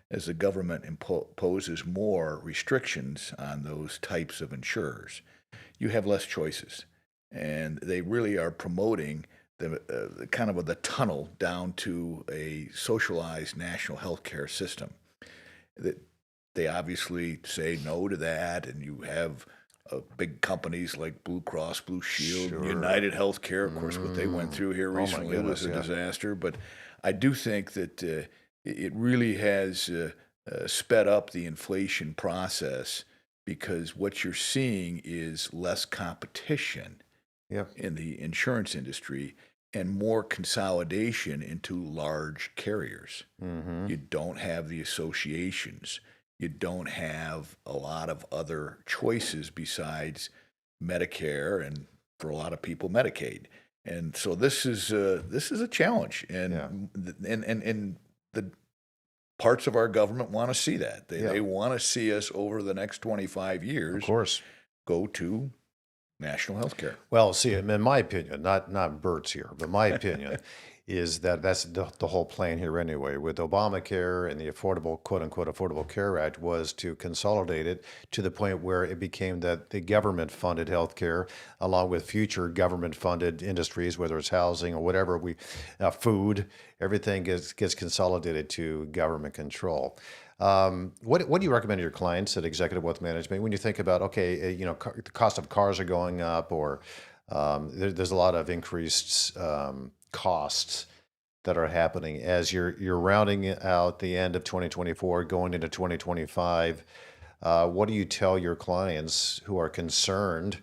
as the government imposes more restrictions on those types of insurers. You have less choices, and they really are promoting the kind of the tunnel down to a socialized national health care system. That they obviously say no to that, and you have big companies like Blue Cross Blue Shield, United Healthcare, of course, what they went through here recently was a disaster. But I do think that it really has sped up the inflation process because what you're seeing is less competition in the insurance industry and more consolidation into large carriers. You don't have the associations. You don't have a lot of other choices besides Medicare and, for a lot of people, Medicaid. And so this is a challenge. And the parts of our government want to see that. Yeah. They want to see us over the next 25 Of years course. go to national health care. Well, see, in my opinion, not Bert's here, but my opinion is that that's the whole plan here anyway. With Obamacare and the affordable, quote unquote, Affordable Care Act was to consolidate it to the point where it became that the government funded healthcare along with future government funded industries, whether it's housing or whatever, food, everything gets consolidated to government control. What do you recommend to your clients at Executive Wealth Management when you think about, okay, the cost of cars are going up, or there's a lot of increased costs that are happening as you're rounding out the end of 2024, going into 2025. What do you tell your clients who are concerned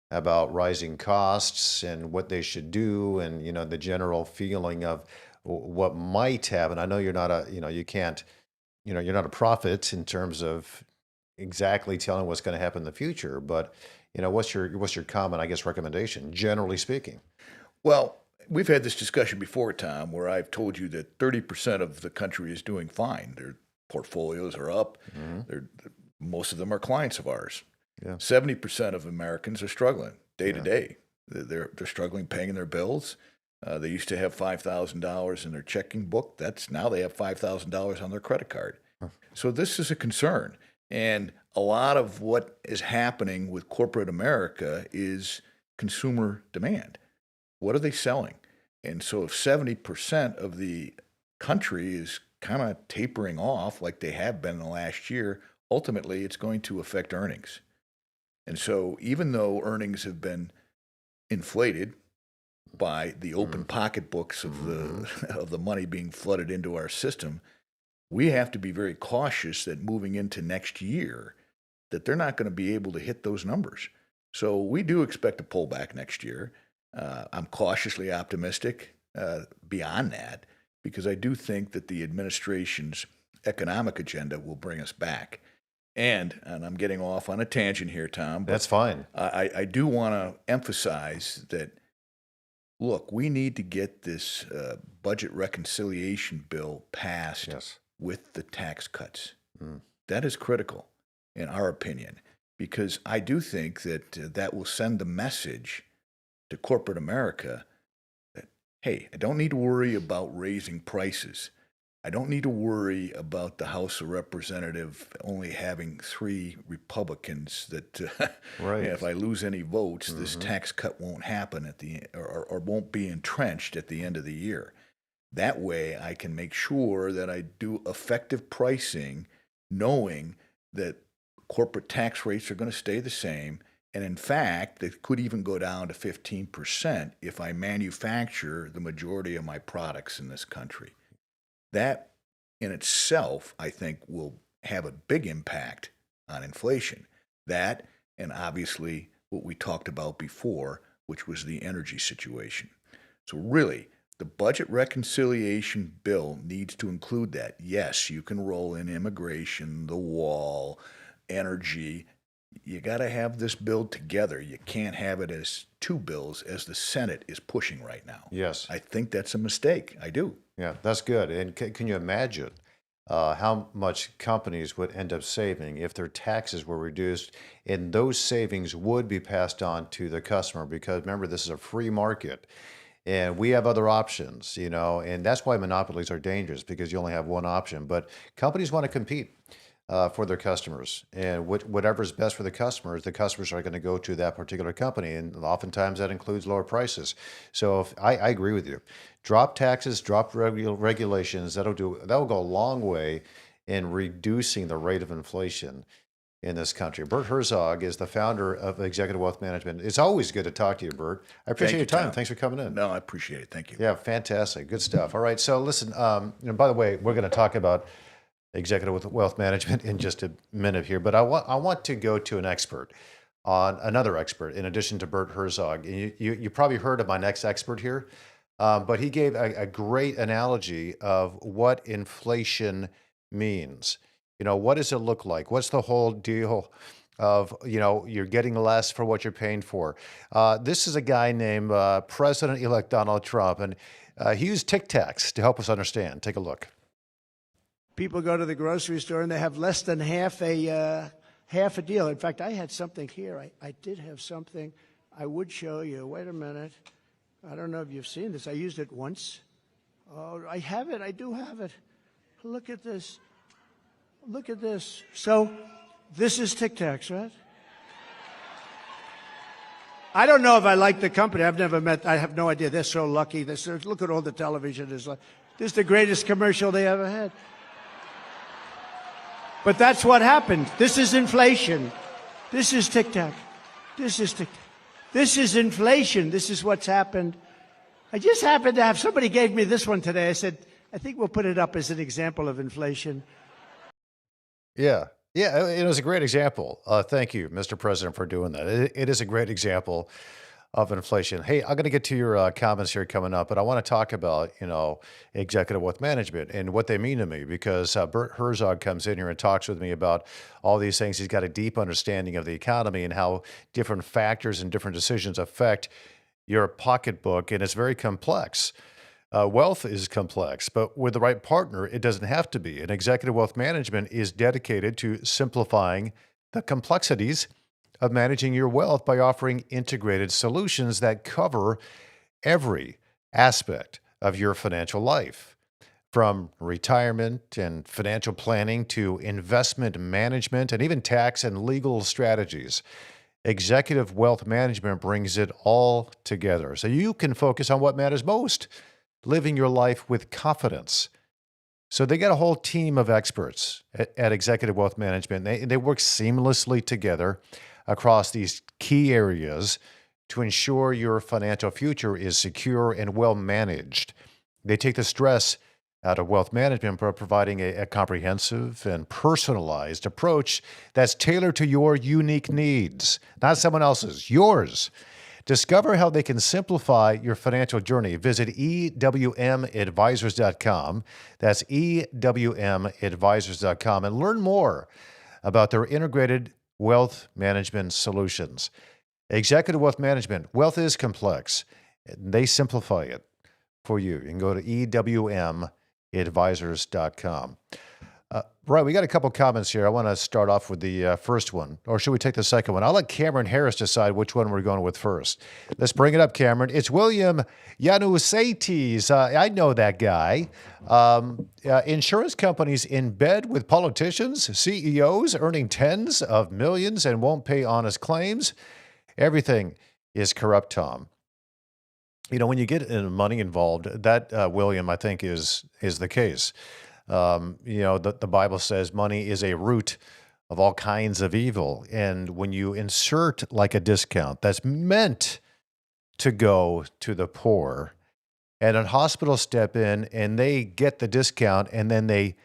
about rising costs and what they should do, and the general feeling of what might happen? I know you're not you're not a prophet in terms of exactly telling what's going to happen in the future, but what's your common, I guess, recommendation, generally speaking? Well, we've had this discussion before, Tom, where I've told you that 30% of the country is doing fine. Their portfolios are up. Most of them are clients of ours. Yeah. 70% of Americans are struggling day to day. They're struggling paying their bills. They used to have $5,000 in their checking book. Now they have $5,000 on their credit card. So this is a concern. And a lot of what is happening with corporate America is consumer demand. What are they selling? And so if 70% of the country is kind of tapering off like they have been in the last year, ultimately it's going to affect earnings. And so even though earnings have been inflated by the open pocketbooks of the money being flooded into our system, we have to be very cautious that moving into next year, that they're not going to be able to hit those numbers. So we do expect a pullback next year. I'm cautiously optimistic beyond that, because I do think that the administration's economic agenda will bring us back. And I'm getting off on a tangent here, Tom. That's fine. I do want to emphasize that, look, we need to get this budget reconciliation bill passed with the tax cuts. That is critical, in our opinion, because I do think that that will send the message to corporate America that, hey, I don't need to worry about raising prices. I don't need to worry about the House of Representatives only having 3 Republicans that if I lose any votes, this tax cut won't happen at the or won't be entrenched at the end of the year. That way I can make sure that I do effective pricing, knowing that corporate tax rates are going to stay the same. And in fact, they could even go down to 15% if I manufacture the majority of my products in this country. That in itself, I think, will have a big impact on inflation. That, and obviously what we talked about before, which was the energy situation. So really, the budget reconciliation bill needs to include that. Yes, you can roll in immigration, the wall, energy. You got to have this bill together. You can't have it as 2 bills as the Senate is pushing right now. Yes. I think that's a mistake. I do. Yeah, that's good. And can you imagine how much companies would end up saving if their taxes were reduced, and those savings would be passed on to the customer? Because remember, this is a free market, and we have other options, and that's why monopolies are dangerous, because you only have one option. But companies want to compete for their customers, and whatever's best for the customers are going to go to that particular company, and oftentimes that includes lower prices. So if I agree with you. Drop taxes, drop regulations. That will go a long way in reducing the rate of inflation in this country. Bert Herzog is the founder of Executive Wealth Management. It's always good to talk to you, Bert. I appreciate your time. Tom. Thanks for coming in. No, I appreciate it. Thank you. Yeah, fantastic. Good stuff. All right. So listen, by the way, we're going to talk about Executive Wealth Management in just a minute here, but I want to go to another expert in addition to Bert Herzog. And you probably heard of my next expert here, but he gave a great analogy of what inflation means. What does it look like? What's the whole deal of, you're getting less for what you're paying for? This is a guy named President-elect Donald Trump, and he used Tic Tacs to help us understand. Take a look. People go to the grocery store and they have less than half a deal. In fact, I had something here. I did have something I would show you. Wait a minute. I don't know if you've seen this. I used it once. Oh, I have it. I do have it. Look at this. Look at this. So this is Tic Tacs, right? I don't know if I like the company. I've never met. I have no idea. They're so lucky. Look at all the television. This is the greatest commercial they ever had. But that's what happened. This is inflation. This is Tic Tac. This is Tic Tac. This is inflation. This is what's happened. I just happened to have somebody gave me this one today. I said, I think we'll put it up as an example of inflation. Yeah. Yeah, it was a great example. Thank you, Mr. President, for doing that. It is a great example of inflation. Hey, I'm going to get to your comments here coming up, but I want to talk about, executive wealth management and what they mean to me, because Bert Herzog comes in here and talks with me about all these things. He's got a deep understanding of the economy and how different factors and different decisions affect your pocketbook, and it's very complex. Wealth is complex, but with the right partner, it doesn't have to be. And executive wealth management is dedicated to simplifying the complexities of managing your wealth by offering integrated solutions that cover every aspect of your financial life, from retirement and financial planning to investment management and even tax and legal strategies. Executive wealth management brings it all together so you can focus on what matters most, living your life with confidence. So they got a whole team of experts at Executive Wealth Management. They work seamlessly together across these key areas to ensure your financial future is secure and well managed. They take the stress out of wealth management by providing a comprehensive and personalized approach that's tailored to your unique needs, not someone else's, yours. Discover how they can simplify your financial journey. Visit EWMadvisors.com. That's EWMadvisors.com and learn more about their integrated wealth management solutions. Executive wealth management. Wealth is complex. They simplify it for you. You can go to EWMadvisors.com. Right, we got a couple comments here. I want to start off with the first one, or should we take the second one? I'll let Cameron Harris decide which one we're going with first. Let's bring it up, Cameron. It's William Yanusaitis. I know that guy. Insurance companies in bed with politicians, CEOs earning tens of millions and won't pay honest claims. Everything is corrupt, Tom. When you get money involved, that, William, I think is the case. The Bible says money is a root of all kinds of evil. And when you insert like a discount that's meant to go to the poor, and a hospital step in and they get the discount and then they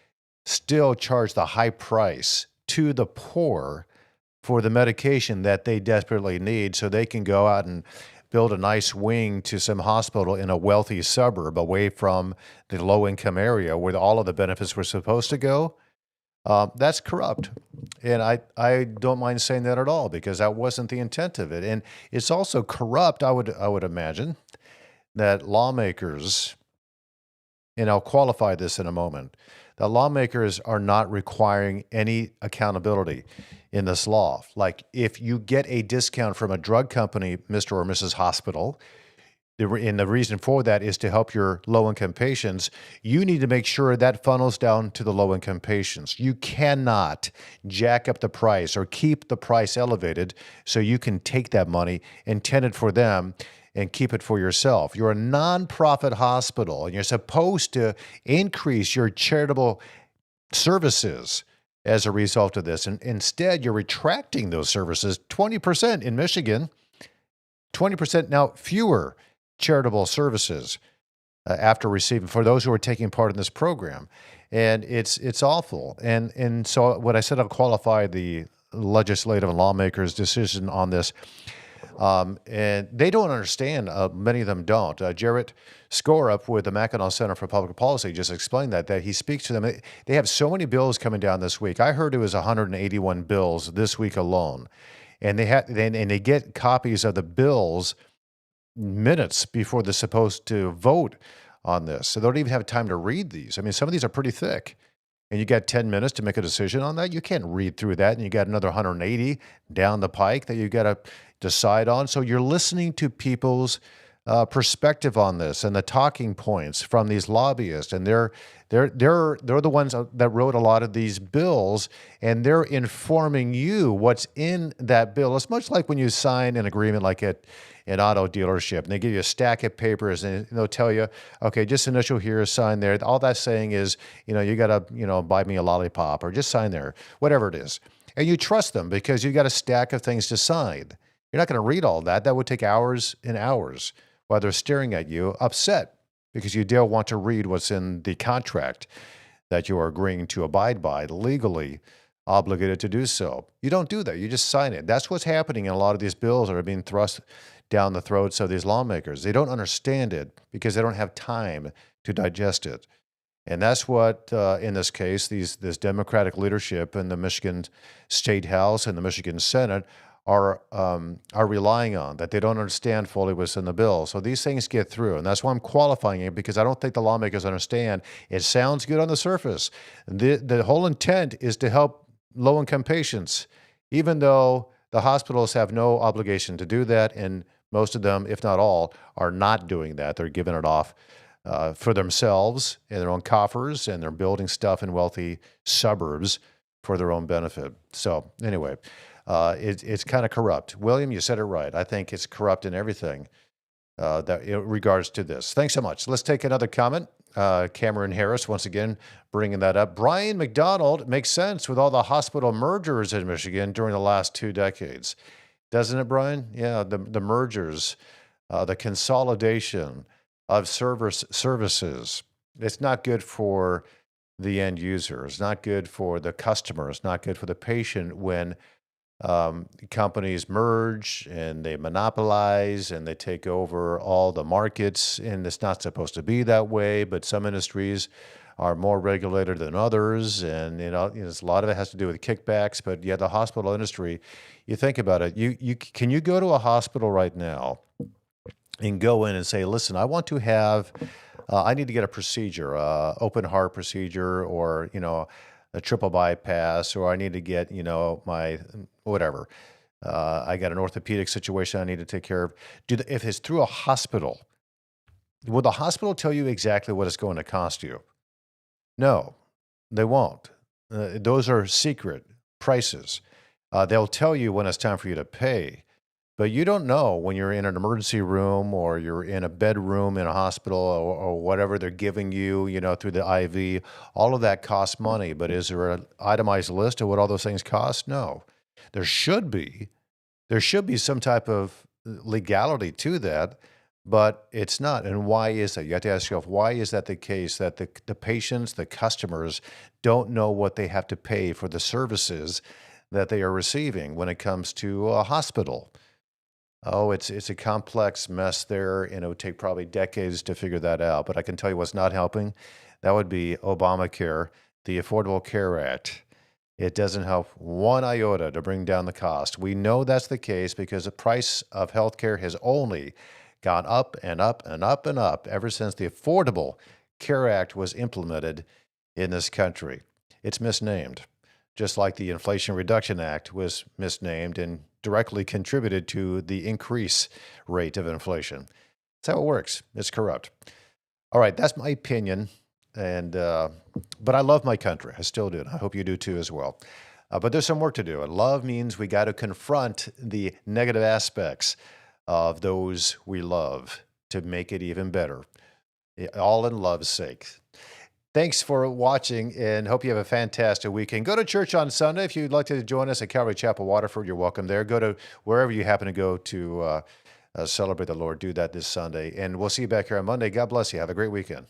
still charge the high price to the poor for the medication that they desperately need so they can go out and build a nice wing to some hospital in a wealthy suburb away from the low-income area where all of the benefits were supposed to go, that's corrupt. And I don't mind saying that at all because that wasn't the intent of it. And it's also corrupt, I would imagine, that lawmakers, and I'll qualify this in a moment, that lawmakers are not requiring any accountability in this law. Like if you get a discount from a drug company, Mr. or Mrs. Hospital, and the reason for that is to help your low-income patients, you need to make sure that funnels down to the low-income patients. You cannot jack up the price or keep the price elevated so you can take that money intended for them and keep it for yourself. You're a nonprofit hospital, and you're supposed to increase your charitable services as a result of this. And instead, you're retracting those services 20% in Michigan, 20% now fewer charitable services after receiving for those who are taking part in this program. And it's awful. And so what I said, I'll qualify the legislative and lawmakers' decision on this. And they don't understand. Many of them don't. Jarrett Skorup with the Mackinac Center for Public Policy just explained that he speaks to them. They have so many bills coming down this week. I heard it was 181 bills this week alone, and they get copies of the bills minutes before they're supposed to vote on this. So they don't even have time to read these. I mean, some of these are pretty thick. and you got 10 minutes to make a decision on that. You can't read through that, and you got another 180 down the pike that you got to decide on. So you're listening to people's perspective on this and the talking points from these lobbyists, and they're the ones that wrote a lot of these bills, and they're informing you what's in that bill. It's much like when you sign an agreement like at an auto dealership, and they give you a stack of papers, and they'll tell you, okay, just initial here, sign there. All that's saying is, you got to, buy me a lollipop, or just sign there, whatever it is. And you trust them because you got a stack of things to sign. You're not going to read all that. That would take hours and hours while they're staring at you, upset because you don't want to read what's in the contract that you are agreeing to abide by, legally obligated to do so. You don't do that. You just sign it. That's what's happening in a lot of these bills that are being thrust down the throats of these lawmakers. They don't understand it because they don't have time to digest it. And that's what, in this case, this Democratic leadership in the Michigan State House and the Michigan Senate are relying on, that they don't understand fully what's in the bill. So these things get through, and that's why I'm qualifying it, because I don't think the lawmakers understand. It sounds good on the surface. The whole intent is to help low-income patients, even though the hospitals have no obligation to do that, and most of them, if not all, are not doing that. They're giving it off for themselves in their own coffers, and they're building stuff in wealthy suburbs for their own benefit. So anyway, it's kind of corrupt. William, you said it right. I think it's corrupt in everything that in regards to this. Thanks so much. Let's take another comment. Cameron Harris, once again, bringing that up. Brian McDonald, makes sense with all the hospital mergers in Michigan during the last 2 decades. Doesn't it, Brian? Yeah, the mergers, the consolidation of services. It's not good for the end user. It's not good for the customer. It's not good for the patient when companies merge and they monopolize and they take over all the markets, and it's not supposed to be that way, but some industries are more regulated than others, and a lot of it has to do with kickbacks. But yeah, the hospital industry, you think about it, can you go to a hospital right now and go in and say, listen, I want to have I need to get a procedure, open heart procedure, or a triple bypass, or I need to get, my whatever. I got an orthopedic situation I need to take care of. If it's through a hospital, will the hospital tell you exactly what it's going to cost you? No, they won't. Those are secret prices. They'll tell you when it's time for you to pay, but you don't know when you're in an emergency room or you're in a bedroom in a hospital, or whatever they're giving you, through the IV. All of that costs money, but is there an itemized list of what all those things cost? No. There should be some type of legality to that, but it's not. And why is that? You have to ask yourself, why is that the case, that the patients, the customers, don't know what they have to pay for the services that they are receiving when it comes to a hospital? Oh, it's a complex mess there, and it would take probably decades to figure that out. But I can tell you what's not helping. That would be Obamacare, the Affordable Care Act. It doesn't help one iota to bring down the cost. We know that's the case because the price of healthcare has only gone up and up and up and up ever since the Affordable Care Act was implemented in this country. It's misnamed, just like the Inflation Reduction Act was misnamed and directly contributed to the increase rate of inflation. That's how it works. It's corrupt. All right, that's my opinion. And but I love my country. I still do. And I hope you do too as well. But there's some work to do. And love means we got to confront the negative aspects of those we love to make it even better, all in love's sake. Thanks for watching, and hope you have a fantastic weekend. Go to church on Sunday. If you'd like to join us at Calvary Chapel, Waterford, you're welcome there. Go to wherever you happen to go to celebrate the Lord. Do that this Sunday. And we'll see you back here on Monday. God bless you. Have a great weekend.